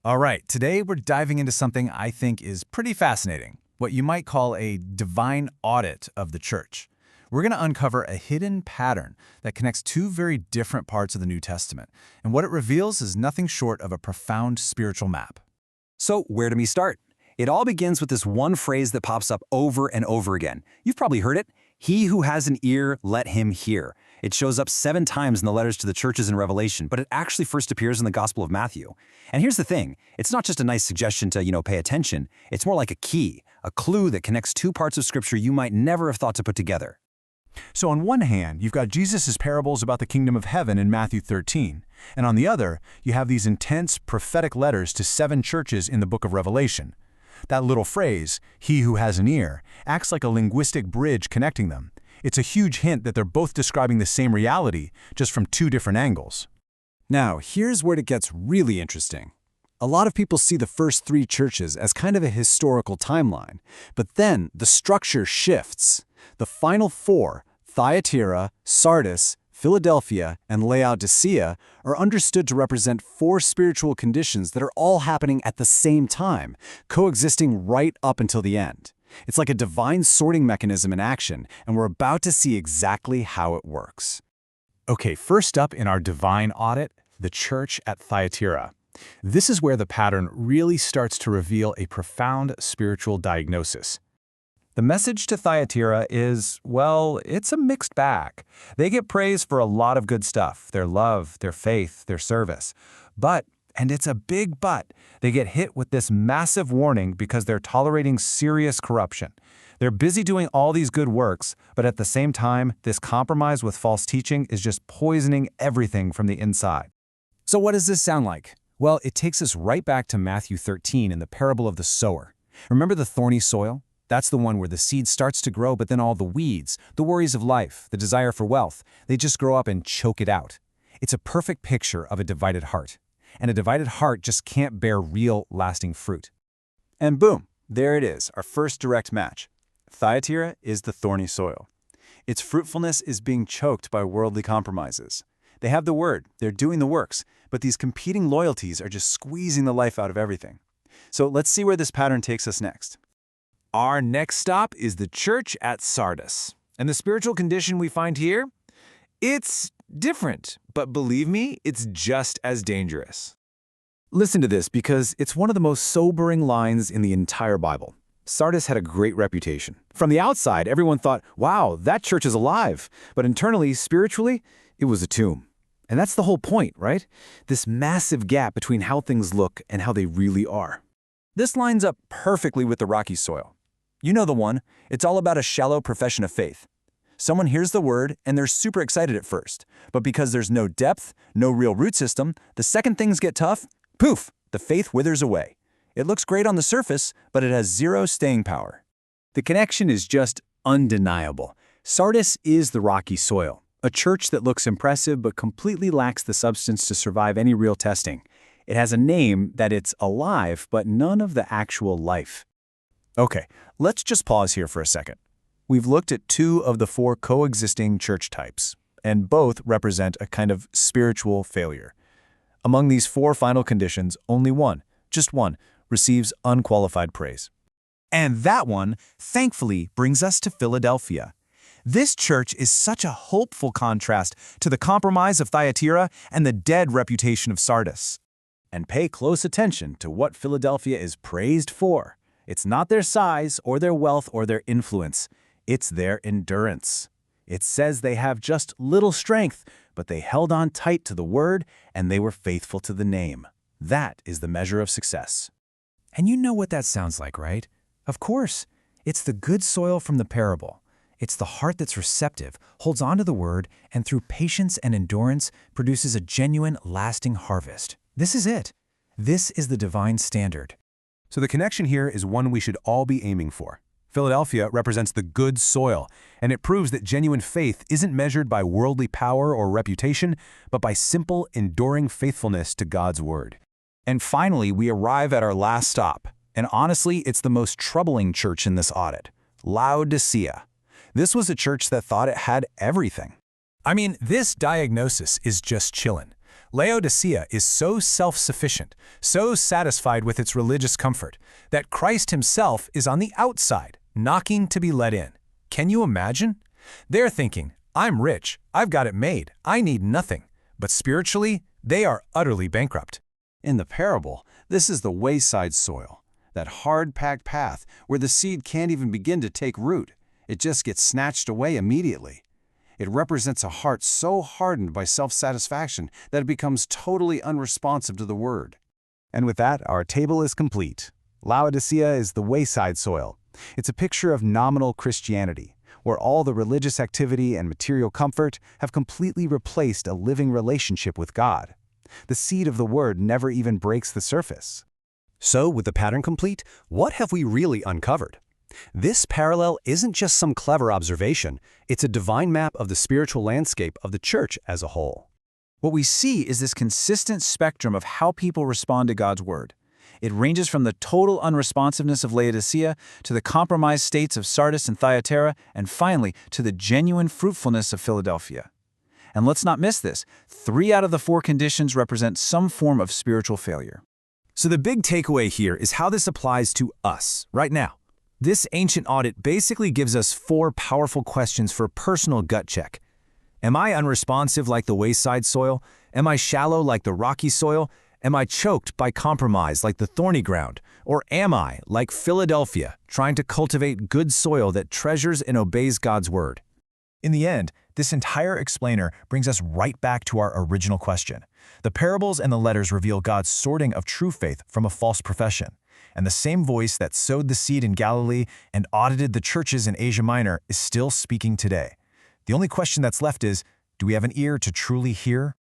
All right, today we're diving into something I think is pretty fascinating, what you might call a divine audit of the church. We're going to uncover a hidden pattern that connects two very different parts of the New Testament, and what it reveals is nothing short of a profound spiritual map. So where do we start? It all begins with this one phrase that pops up over and over again. You've probably heard it. He who has an ear, let him hear. It shows up 7 times in the letters to the churches in Revelation, but it actually first appears in the Gospel of Matthew. And here's the thing. It's not just a nice suggestion to, pay attention. It's more like a key, a clue that connects 2 parts of Scripture you might never have thought to put together. So on one hand, you've got Jesus' parables about the kingdom of heaven in Matthew 13, and on the other, you have these intense prophetic letters to 7 churches in the book of Revelation. That little phrase, he who has an ear, acts like a linguistic bridge connecting them. It's a huge hint that they're both describing the same reality, just from 2 different angles. Now, here's where it gets really interesting. A lot of people see the first 3 churches as kind of a historical timeline, but then the structure shifts. The final 4, Thyatira, Sardis, Philadelphia, and Laodicea, are understood to represent 4 spiritual conditions that are all happening at the same time, coexisting right up until the end. It's like a divine sorting mechanism in action, and we're about to see exactly how it works. Okay, first up in our divine audit, the church at Thyatira. This is where the pattern really starts to reveal a profound spiritual diagnosis. The message to Thyatira is, well, it's a mixed bag. They get praise for a lot of good stuff, their love, their faith, their service. But, and it's a big but, they get hit with this massive warning because they're tolerating serious corruption. They're busy doing all these good works, but at the same time, this compromise with false teaching is just poisoning everything from the inside. So what does this sound like? Well, it takes us right back to Matthew 13 in the parable of the sower. Remember the thorny soil? That's the one where the seed starts to grow, but then all the weeds, the worries of life, the desire for wealth, they just grow up and choke it out. It's a perfect picture of a divided heart. And a divided heart just can't bear real, lasting fruit. And boom, there it is, our first direct match. Thyatira is the thorny soil. Its fruitfulness is being choked by worldly compromises. They have the word, they're doing the works, but these competing loyalties are just squeezing the life out of everything. So let's see where this pattern takes us next. Our next stop is the church at Sardis. And the spiritual condition we find here? It's different, but believe me, it's just as dangerous. Listen to this because it's one of the most sobering lines in the entire Bible. Sardis had a great reputation. From the outside, everyone thought, wow, that church is alive. But internally, spiritually, it was a tomb. And that's the whole point, right? This massive gap between how things look and how they really are. This lines up perfectly with the rocky soil. You know the one. It's all about a shallow profession of faith. Someone hears the word and they're super excited at first. But because there's no depth, no real root system, the second things get tough, poof, the faith withers away. It looks great on the surface, but it has 0 staying power. The connection is just undeniable. Sardis is the rocky soil, a church that looks impressive but completely lacks the substance to survive any real testing. It has a name that it's alive, but none of the actual life. Okay, let's just pause here for a second. We've looked at 2 of the 4 coexisting church types, and both represent a kind of spiritual failure. Among these 4 final conditions, only one, just one, receives unqualified praise. And that one, thankfully, brings us to Philadelphia. This church is such a hopeful contrast to the compromise of Thyatira and the dead reputation of Sardis. And pay close attention to what Philadelphia is praised for. It's not their size or their wealth or their influence. It's their endurance. It says they have just little strength, but they held on tight to the word and they were faithful to the name. That is the measure of success. And you know what that sounds like, right? Of course. It's the good soil from the parable. It's the heart that's receptive, holds on to the word, and through patience and endurance produces a genuine, lasting harvest. This is it. This is the divine standard. So the connection here is one we should all be aiming for. Philadelphia represents the good soil, and it proves that genuine faith isn't measured by worldly power or reputation, but by simple, enduring faithfulness to God's word. And finally, we arrive at our last stop. And honestly, it's the most troubling church in this audit, Laodicea. This was a church that thought it had everything. I mean, this diagnosis is just chillin'. Laodicea is so self-sufficient, so satisfied with its religious comfort, that Christ himself is on the outside, knocking to be let in. Can you imagine? They're thinking, I'm rich, I've got it made, I need nothing. But spiritually, they are utterly bankrupt. In the parable, this is the wayside soil, that hard-packed path where the seed can't even begin to take root. It just gets snatched away immediately. It represents a heart so hardened by self-satisfaction that it becomes totally unresponsive to the word. And with that, our table is complete. Laodicea is the wayside soil. It's a picture of nominal Christianity, where all the religious activity and material comfort have completely replaced a living relationship with God. The seed of the word never even breaks the surface. So, with the pattern complete, what have we really uncovered? This parallel isn't just some clever observation, it's a divine map of the spiritual landscape of the church as a whole. What we see is this consistent spectrum of how people respond to God's word. It ranges from the total unresponsiveness of Laodicea to the compromised states of Sardis and Thyatira, and finally to the genuine fruitfulness of Philadelphia. And let's not miss this, 3 out of the 4 conditions represent some form of spiritual failure. So the big takeaway here is how this applies to us, right now. This ancient audit basically gives us 4 powerful questions for personal gut check. Am I unresponsive like the wayside soil? Am I shallow like the rocky soil? Am I choked by compromise like the thorny ground? Or am I, like Philadelphia, trying to cultivate good soil that treasures and obeys God's word? In the end, this entire explainer brings us right back to our original question. The parables and the letters reveal God's sorting of true faith from a false profession. And the same voice that sowed the seed in Galilee and audited the churches in Asia Minor is still speaking today. The only question that's left is, do we have an ear to truly hear?